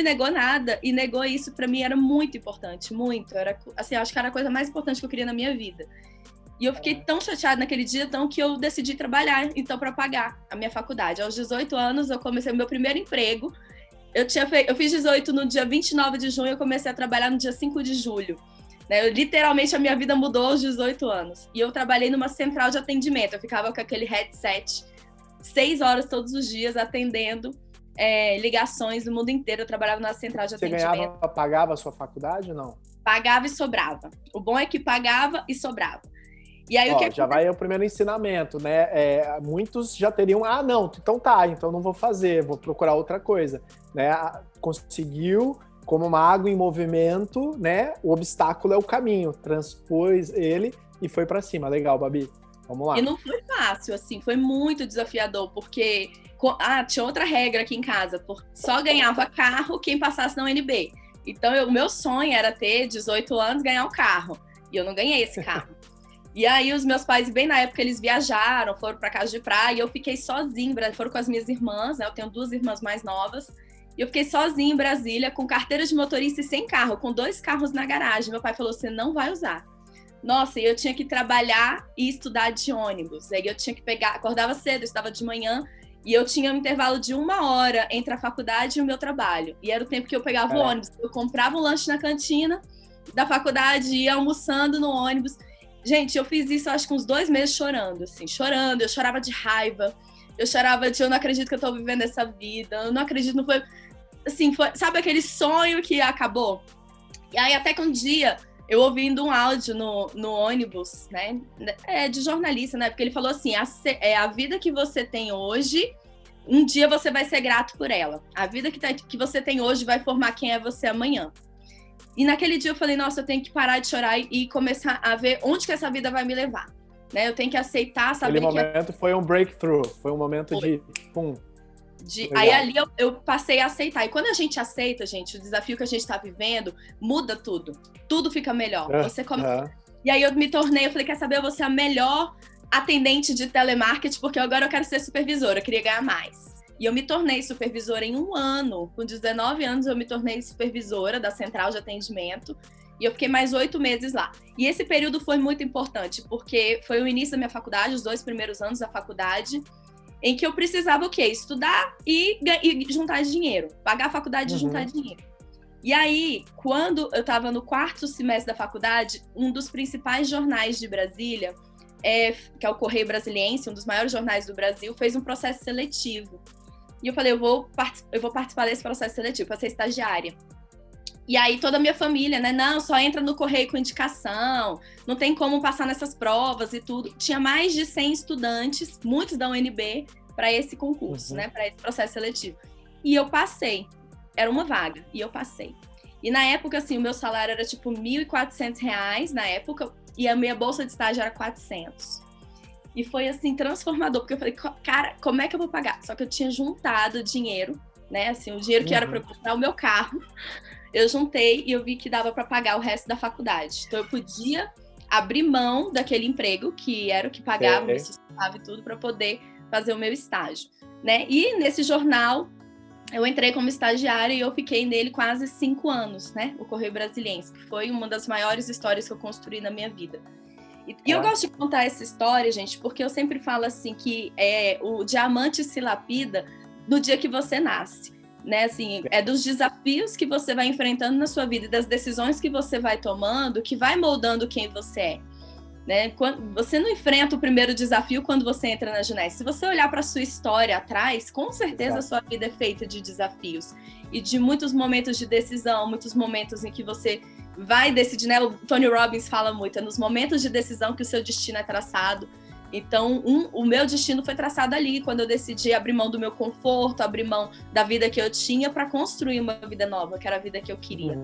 me negou nada, e negou isso pra mim era muito importante, muito. Era, assim, acho que era a coisa mais importante que eu queria na minha vida. E eu fiquei tão chateada naquele dia, então, que eu decidi trabalhar, então, para pagar a minha faculdade. Aos 18 anos, eu comecei o meu primeiro emprego. Eu fiz 18 no dia 29 de junho, eu comecei a trabalhar no dia 5 de julho. Né? Literalmente, a minha vida mudou aos 18 anos. E eu trabalhei numa central de atendimento. Eu ficava com aquele headset 6 horas todos os dias, atendendo ligações do mundo inteiro. Eu trabalhava na central de atendimento. Você pagava a sua faculdade ou não? Pagava e sobrava. O bom é que pagava e sobrava. E aí, já vai o primeiro ensinamento, né? Muitos já teriam, não, então tá, então não vou fazer, vou procurar outra coisa, né? Conseguiu, como uma água em movimento, né? O obstáculo é o caminho, transpôs ele e foi pra cima. Legal, Babi, vamos lá. E não foi fácil, assim, foi muito desafiador, porque tinha outra regra aqui em casa, só ganhava carro quem passasse na UNB. Então, o meu sonho era ter 18 anos e ganhar um carro, e eu não ganhei esse carro. E aí, os meus pais, bem na época, eles viajaram, foram para casa de praia, e eu fiquei sozinha, foram com as minhas irmãs, né? Eu tenho 2 irmãs mais novas, e eu fiquei sozinha em Brasília, com carteira de motorista e sem carro, com 2 carros na garagem. Meu pai falou, você não vai usar. Nossa, e eu tinha que trabalhar e estudar de ônibus. Aí eu tinha que acordava cedo, eu estava de manhã, e eu tinha um intervalo de 1 hora entre a faculdade e o meu trabalho. E era o tempo que eu pegava o ônibus. Eu comprava um lanche na cantina da faculdade, ia almoçando no ônibus. Gente, eu fiz isso, acho que uns 2 meses chorando, assim, chorando. Eu chorava de raiva, eu chorava de eu não acredito que eu tô vivendo essa vida, eu não acredito, não foi... Assim, sabe aquele sonho que acabou? E aí, até que um dia, eu ouvindo um áudio no ônibus, né, de jornalista, né, porque ele falou assim, a vida que você tem hoje, um dia você vai ser grato por ela. A vida que você tem hoje vai formar quem é você amanhã. E naquele dia eu falei, nossa, eu tenho que parar de chorar e começar a ver onde que essa vida vai me levar. Né? Eu tenho que aceitar, saber que... Aquele momento foi um breakthrough, foi um momento de... Pum. Aí ali eu passei a aceitar. E quando a gente aceita, gente, o desafio que a gente está vivendo, muda tudo. Tudo fica melhor. E aí eu falei, quer saber, eu vou ser a melhor atendente de telemarketing, porque agora eu quero ser supervisora, eu queria ganhar mais. E eu me tornei supervisora em 1 ano. Com 19 anos, eu me tornei supervisora da central de atendimento. E eu fiquei mais 8 meses lá. E esse período foi muito importante, porque foi o início da minha faculdade, os 2 primeiros anos da faculdade, em que eu precisava o quê? Estudar e juntar dinheiro. Pagar a faculdade e juntar dinheiro. E aí, quando eu estava no 4º semestre da faculdade, um dos principais jornais de Brasília, que é o Correio Brasiliense, um dos maiores jornais do Brasil, fez um processo seletivo. E eu falei, eu vou participar desse processo seletivo para ser estagiária. E aí toda a minha família, né? Não, só entra no Correio com indicação, não tem como passar nessas provas e tudo. Tinha mais de 100 estudantes, muitos da UNB, para esse concurso, né? Para esse processo seletivo. E eu passei. Era uma vaga, e eu passei. E na época, assim, o meu salário era tipo R$1.400 na época, e a minha bolsa de estágio era 400. E foi, assim, transformador, porque eu falei, cara, como é que eu vou pagar? Só que eu tinha juntado dinheiro, né? Assim, o dinheiro que era para eu comprar o meu carro, eu juntei e eu vi que dava para pagar o resto da faculdade. Então, eu podia abrir mão daquele emprego, que era o que pagava, me sustentava e tudo, para poder fazer o meu estágio, né? E nesse jornal, eu entrei como estagiária e eu fiquei nele quase 5 anos, né? O Correio Brasiliense, que foi uma das maiores histórias que eu construí na minha vida. E eu gosto de contar essa história, gente, porque eu sempre falo assim que o diamante se lapida no dia que você nasce, né? Assim, é dos desafios que você vai enfrentando na sua vida e das decisões que você vai tomando que vai moldando quem você é, né? Você não enfrenta o primeiro desafio quando você entra na Junesc. Se você olhar para a sua história atrás, com certeza a sua vida é feita de desafios e de muitos momentos de decisão, muitos momentos em que você vai decidir, né? O Tony Robbins fala muito, é nos momentos de decisão que o seu destino é traçado. Então, o meu destino foi traçado ali, quando eu decidi abrir mão do meu conforto, abrir mão da vida que eu tinha para construir uma vida nova, que era a vida que eu queria.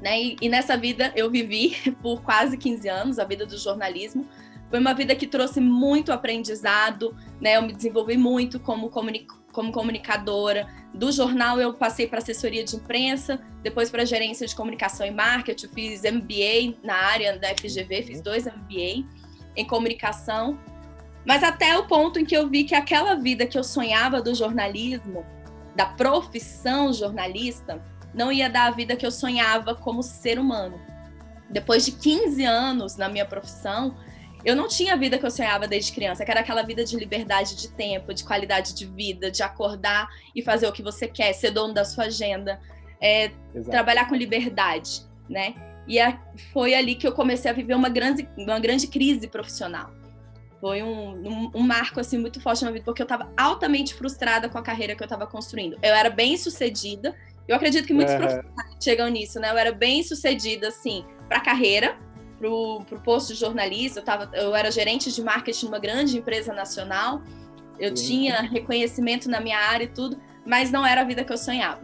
Né? E nessa vida eu vivi por quase 15 anos, a vida do jornalismo. Foi uma vida que trouxe muito aprendizado, né? Eu me desenvolvi muito como comunicadora. Do jornal eu passei para assessoria de imprensa, depois para gerência de comunicação e marketing, fiz MBA na área da FGV, fiz 2 MBA em comunicação, mas até o ponto em que eu vi que aquela vida que eu sonhava do jornalismo da profissão jornalista, não ia dar a vida que eu sonhava como ser humano. Depois de 15 anos na minha profissão, eu não tinha a vida que eu sonhava desde criança, que era aquela vida de liberdade de tempo, de qualidade de vida, de acordar e fazer o que você quer, ser dono da sua agenda, trabalhar com liberdade, né? E foi ali que eu comecei a viver uma grande crise profissional. Foi um marco assim, muito forte na vida, porque eu estava altamente frustrada com a carreira que eu estava construindo. Eu era bem sucedida, eu acredito que muitos profissionais chegam nisso, né? Eu era bem sucedida, assim, para a carreira, pro posto de jornalista. Eu era gerente de marketing numa grande empresa nacional, eu tinha reconhecimento na minha área e tudo, mas não era a vida que eu sonhava.